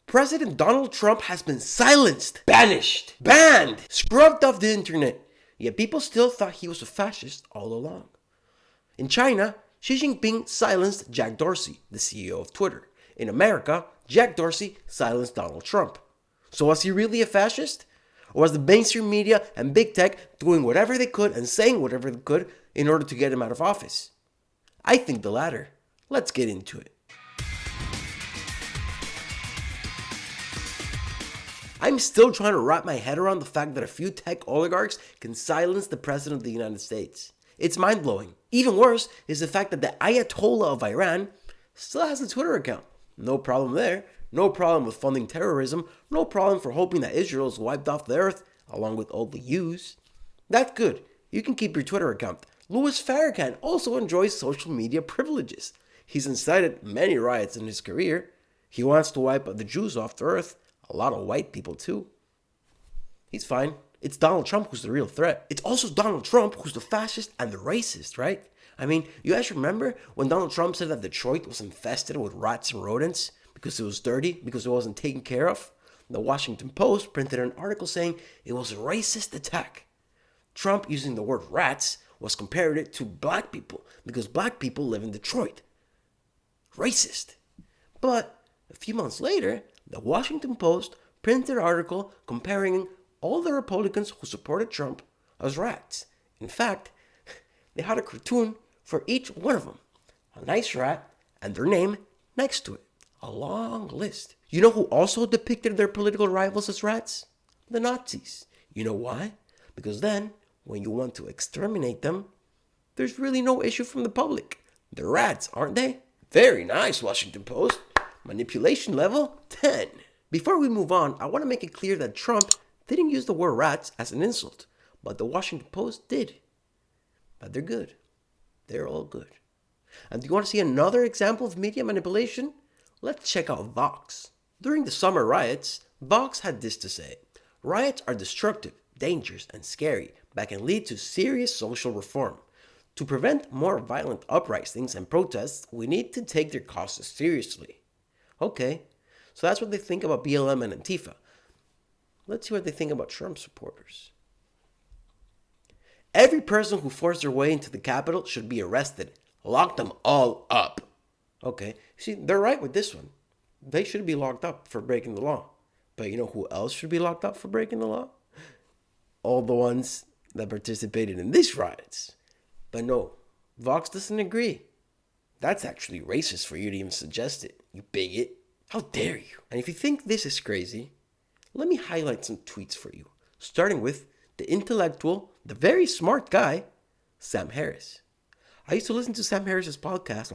President Donald Trump has been silenced, banished, banned, scrubbed off the internet. Yet people still thought he was a fascist all along. In China, Xi Jinping silenced Jack Dorsey, the CEO of Twitter. In America, Jack Dorsey silenced Donald Trump. So was he really a fascist? Or was the mainstream media and big tech doing whatever they could and saying whatever they could in order to get him out of office? I think the latter. Let's get into it. I'm still trying to wrap my head around the fact that a few tech oligarchs can silence the President of the United States. It's mind-blowing. Even worse is the fact that the Ayatollah of Iran still has a Twitter account. No problem there. No problem with funding terrorism. No problem for hoping that Israel is wiped off the earth, along with all the Jews. That's good. You can keep your Twitter account. Louis Farrakhan also enjoys social media privileges. He's incited many riots in his career. He wants to wipe the Jews off the earth. A lot of white people too. He's fine. It's Donald Trump who's the real threat. It's also Donald Trump who's the fascist and the racist, right? I mean, you guys remember when Donald Trump said that Detroit was infested with rats and rodents because it was dirty, because it wasn't taken care of? The Washington Post printed an article saying it was a racist attack. Trump, using the word rats, was compared it to black people because black people live in Detroit. Racist. But a few months later, the Washington Post printed an article comparing all the Republicans who supported Trump as rats. In fact, they had a cartoon for each one of them. A nice rat and their name next to it. A long list. You know who also depicted their political rivals as rats? The Nazis. You know why? Because then, when you want to exterminate them, there's really no issue from the public. They're rats, aren't they? Very nice, Washington Post. Manipulation level 10. Before we move on, I want to make it clear that Trump didn't use the word rats as an insult, but the Washington Post did. But they're good. They're all good. And do you want to see another example of media manipulation? Let's check out Vox. During the summer riots, Vox had this to say: riots are destructive, dangerous, and scary, but can lead to serious social reform. To prevent more violent uprisings and protests, we need to take their causes seriously. Okay, so that's what they think about BLM and Antifa. Let's see what they think about Trump supporters. Every person who forced their way into the Capitol should be arrested. Lock them all up. Okay, see, they're right with this one. They should be locked up for breaking the law. But you know who else should be locked up for breaking the law? All the ones that participated in these riots. But no, Vox doesn't agree. That's actually racist for you to even suggest it, you bigot. How dare you? And if you think this is crazy, let me highlight some tweets for you, starting with the intellectual, the very smart guy, Sam Harris. I used to listen to Sam Harris's podcast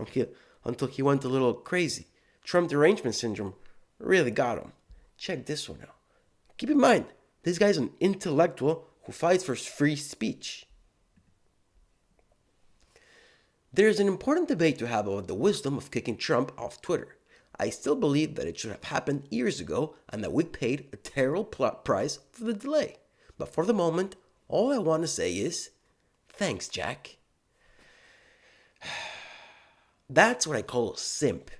until he went a little crazy. Trump derangement syndrome really got him. Check this one out. Keep in mind, this guy's an intellectual who fights for free speech. There is an important debate to have about the wisdom of kicking Trump off Twitter. I still believe that it should have happened years ago and that we paid a terrible price for the delay. But for the moment, all I want to say is, thanks, Jack. That's what I call a simp.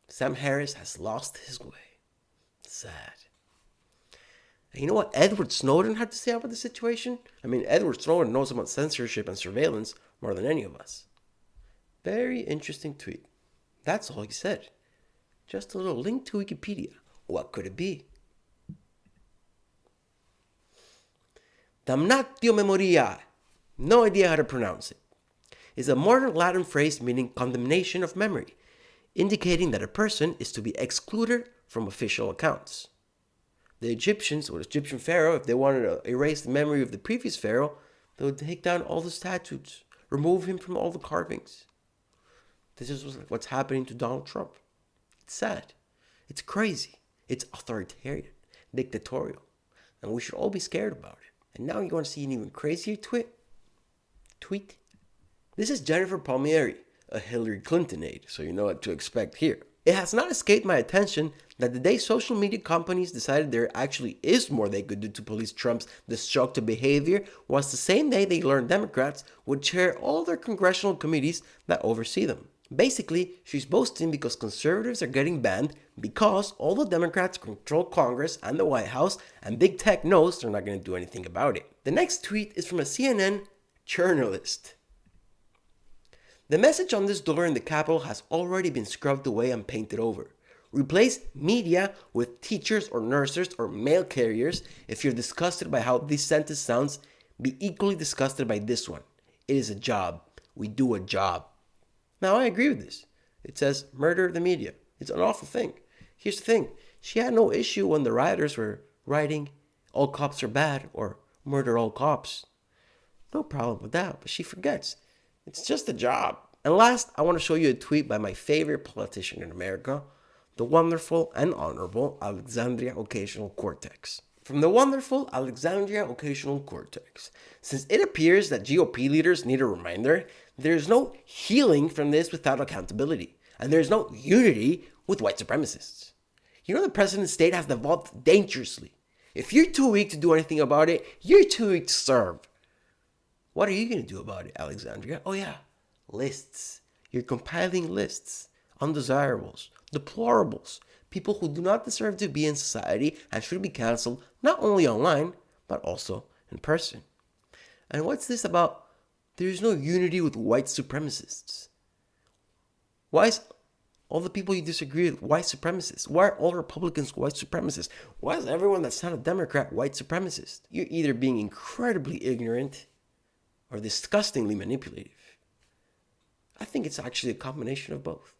Sam Harris has lost his way. Sad. And you know what Edward Snowden had to say about the situation? I mean, Edward Snowden knows about censorship and surveillance more than any of us. Very interesting tweet. That's all he said. Just a little link to Wikipedia. What could it be? Damnatio memoria, no idea how to pronounce it, is a modern Latin phrase meaning condemnation of memory, indicating that a person is to be excluded from official accounts. The Egyptians, or the Egyptian pharaoh, if they wanted to erase the memory of the previous pharaoh, they would take down all the statues, remove him from all the carvings. This is what's happening to Donald Trump. It's sad. It's crazy. It's authoritarian, dictatorial, and we should all be scared about it. And now you want to see an even crazier tweet? This is Jennifer Palmieri, a Hillary Clinton aide, so you know what to expect here. It has not escaped my attention that the day social media companies decided there actually is more they could do to police Trump's destructive behavior was the same day they learned Democrats would chair all their congressional committees that oversee them. Basically, she's boasting because conservatives are getting banned because all the Democrats control Congress and the White House, and big tech knows they're not going to do anything about it. The next tweet is from a CNN journalist. The message on this door in the Capitol has already been scrubbed away and painted over. Replace media with teachers or nurses or mail carriers. If you're disgusted by how this sentence sounds, be equally disgusted by this one. It is a job. We do a job. Now, I agree with this. It says murder the media. It's an awful thing. Here's the thing. She had no issue when the rioters were writing, all cops are bad, or murder all cops. No problem with that, but she forgets. It's just a job. And last, I want to show you a tweet by my favorite politician in America, the wonderful and honorable Alexandria Ocasio-Cortez. From the wonderful Alexandria Ocasio-Cortez. Since it appears that GOP leaders need a reminder, there is no healing from this without accountability, and there is no unity with white supremacists. You know the president's state has devolved dangerously. If you're too weak to do anything about it, you're too weak to serve. What are you going to do about it, Alexandria? Oh yeah, lists. You're compiling lists. Undesirables, deplorables, people who do not deserve to be in society and should be canceled not only online, but also in person. And what's this about? There's no unity with white supremacists. Why is all the people you disagree with white supremacists? Why are all Republicans white supremacists? Why is everyone that's not a Democrat white supremacist? You're either being incredibly ignorant or disgustingly manipulative. I think it's actually a combination of both.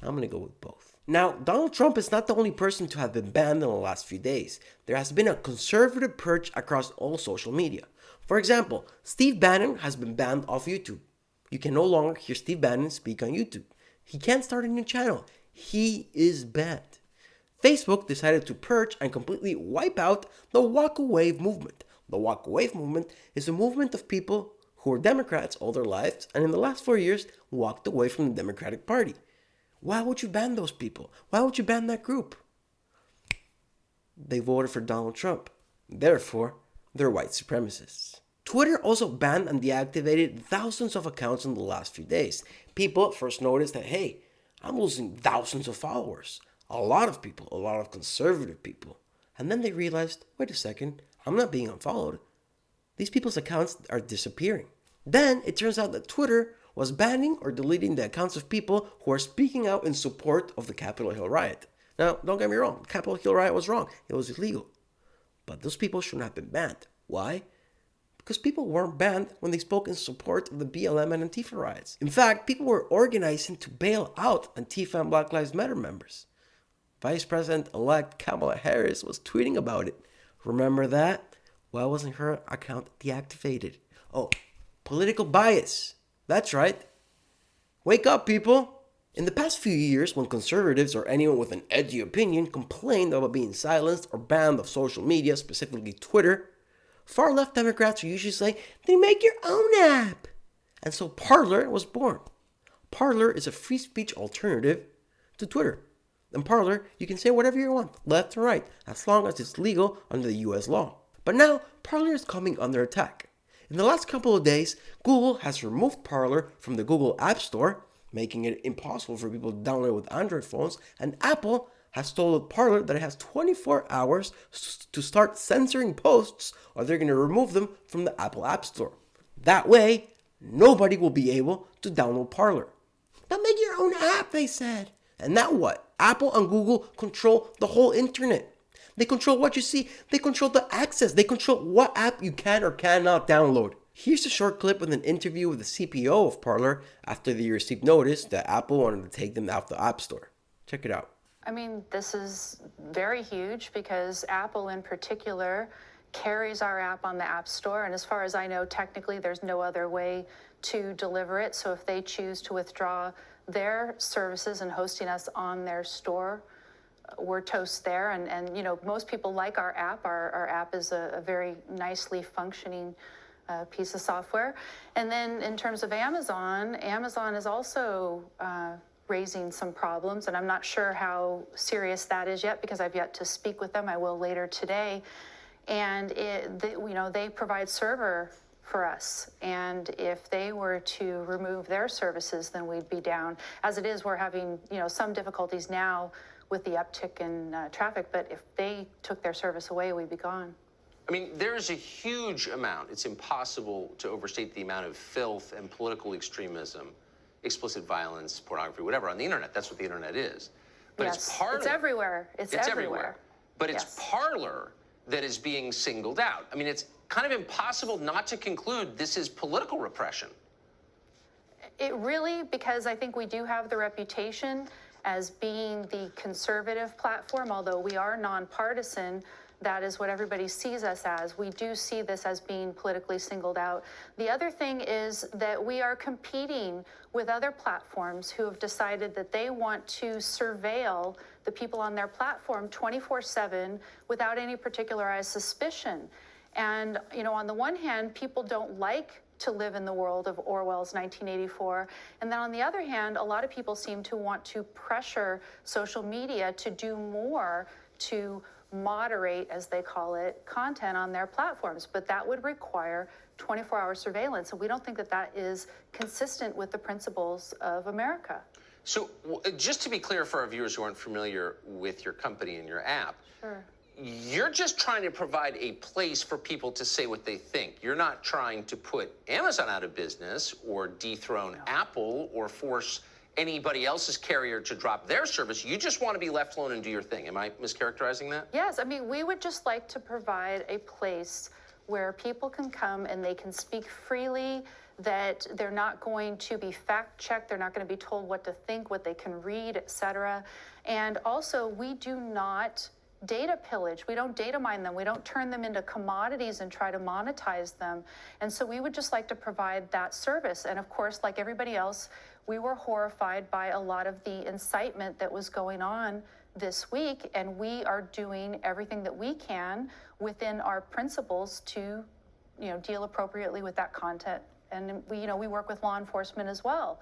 I'm going to go with both. Now, Donald Trump is not the only person to have been banned in the last few days. There has been a conservative purge across all social media. For example, Steve Bannon has been banned off YouTube. You can no longer hear Steve Bannon speak on YouTube. He can't start a new channel. He is banned. Facebook decided to purge and completely wipe out the Walk Away movement. The Walk Away movement is a movement of people who were Democrats all their lives and in the last 4 years walked away from the Democratic Party. Why would you ban those people? Why would you ban that group? They voted for Donald Trump. Therefore, they're white supremacists. Twitter also banned and deactivated thousands of accounts in the last few days. People first noticed that, hey, I'm losing thousands of followers. A lot of people, a lot of conservative people. And then they realized, wait a second, I'm not being unfollowed. These people's accounts are disappearing. Then it turns out that Twitter was banning or deleting the accounts of people who are speaking out in support of the Capitol Hill riot. Now, don't get me wrong, the Capitol Hill riot was wrong. It was illegal. But those people shouldn't have been banned. Why? Because people weren't banned when they spoke in support of the BLM and Antifa riots. In fact, people were organizing to bail out Antifa and Black Lives Matter members. Vice President-elect Kamala Harris was tweeting about it. Remember that? Why wasn't her account deactivated? Oh, political bias. That's right. Wake up, people. In the past few years, when conservatives or anyone with an edgy opinion complained about being silenced or banned off social media, specifically Twitter, far-left Democrats would usually say, then make your own app. And so Parler was born. Parler is a free speech alternative to Twitter. In Parler, you can say whatever you want, left or right, as long as it's legal under the US law. But now, Parler is coming under attack. In the last couple of days, Google has removed Parler from the Google App Store, making it impossible for people to download with Android phones, and Apple has told Parler that it has 24 hours to start censoring posts or they're going to remove them from the Apple App Store. That way, nobody will be able to download Parler. Now make your own app, they said. And now what? Apple and Google control the whole internet. They control what you see. They control the access. They control what app you can or cannot download. Here's a short clip with an interview with the CPO of Parler after they received notice that Apple wanted to take them out the App Store. Check it out. I mean, this is very huge because Apple in particular carries our app on the App Store. And as far as I know, technically, there's no other way to deliver it. So if they choose to withdraw their services and hosting us on their store, we're toast there. And you know, most people like our app. Our app is a very nicely functioning piece of software. And then in terms of Amazon is also raising some problems, and I'm not sure how serious that is yet because I've yet to speak with them. I will later today. And they provide server for us. And if they were to remove their services, then we'd be down. As it is, we're having, some difficulties now with the uptick in traffic, but if they took their service away, we'd be gone. I mean, there's a huge amount. It's impossible to overstate the amount of filth and political extremism, explicit violence, pornography, whatever, on the internet. That's what the internet is. But yes, it's Parler. It's everywhere. It's everywhere. But it's Parler that is being singled out. I mean, it's kind of impossible not to conclude this is political repression. It really, because I think we do have the reputation as being the conservative platform, although we are nonpartisan. That is what everybody sees us as. We do see this as being politically singled out. The other thing is that we are competing with other platforms who have decided that they want to surveil the people on their platform 24/7 without any particularized suspicion. And, on the one hand, people don't like to live in the world of Orwell's 1984. And then on the other hand, a lot of people seem to want to pressure social media to do more to moderate, as they call it, content on their platforms. But that would require 24-hour surveillance. And we don't think that that is consistent with the principles of America. So just to be clear for our viewers who aren't familiar with your company and your app, Sure. You're just trying to provide a place for people to say what they think. You're not trying to put Amazon out of business or dethrone Apple or force anybody else's carrier to drop their service. You just want to be left alone and do your thing. Am I mischaracterizing that? Yes, we would just like to provide a place where people can come and they can speak freely, that they're not going to be fact-checked, they're not going to be told what to think, what they can read, etc. And also, we do not data pillage. We don't data mine them. We don't turn them into commodities and try to monetize them. And so we would just like to provide that service. And of course, like everybody else, we were horrified by a lot of the incitement that was going on this week. And we are doing everything that we can within our principles to, deal appropriately with that content. And we work with law enforcement as well.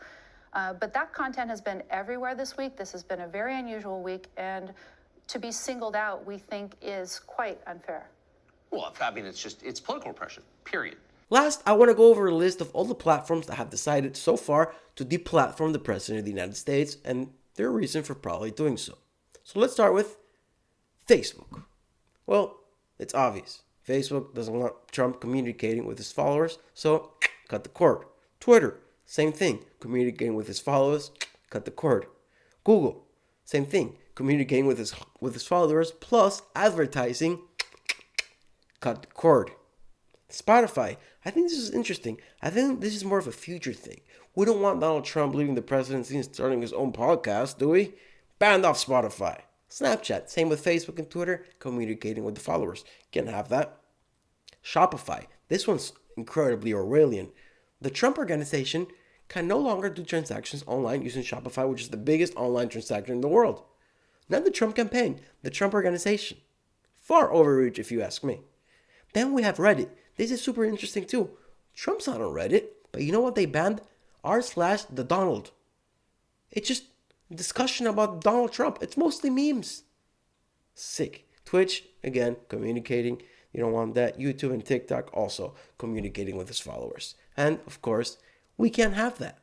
But that content has been everywhere this week. This has been a very unusual week. And to be singled out, we think, is quite unfair. Well, it's political repression, period. Last, I want to go over a list of all the platforms that have decided so far to deplatform the President of the United States and their reason for probably doing so. So let's start with Facebook. Well, it's obvious. Facebook doesn't want Trump communicating with his followers, so cut the cord. Twitter, same thing. Communicating with his followers, cut the cord. Google, same thing. Communicating with his followers plus advertising, cut the cord. Spotify, I think this is interesting. I think this is more of a future thing. We don't want Donald Trump leaving the presidency and starting his own podcast, do we? Banned off Spotify. Snapchat, same with Facebook and Twitter, communicating with the followers. Can't have that. Shopify, this one's incredibly Orwellian. The Trump organization can no longer do transactions online using Shopify, which is the biggest online transaction in the world. Not the Trump campaign, the Trump organization. Far overreach, if you ask me. Then we have Reddit. This is super interesting too. Trump's not on Reddit, but you know what they banned? r/the Donald. It's just discussion about Donald Trump. It's mostly memes. Sick. Twitch, again, communicating. You don't want that. YouTube and TikTok also communicating with his followers. And of course, we can't have that.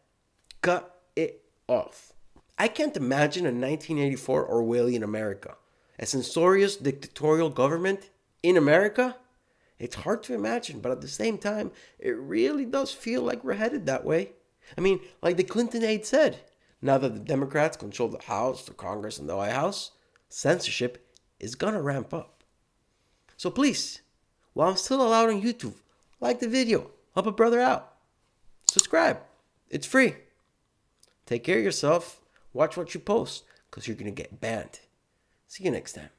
Cut it off. I can't imagine a 1984 Orwellian America. A censorious dictatorial government in America? It's hard to imagine, but at the same time, it really does feel like we're headed that way. I mean, like the Clinton aide said, now that the Democrats control the House, the Congress, and the White House, censorship is gonna ramp up. So please, while I'm still allowed on YouTube, like the video, help a brother out. Subscribe, it's free. Take care of yourself, watch what you post, because you're gonna get banned. See you next time.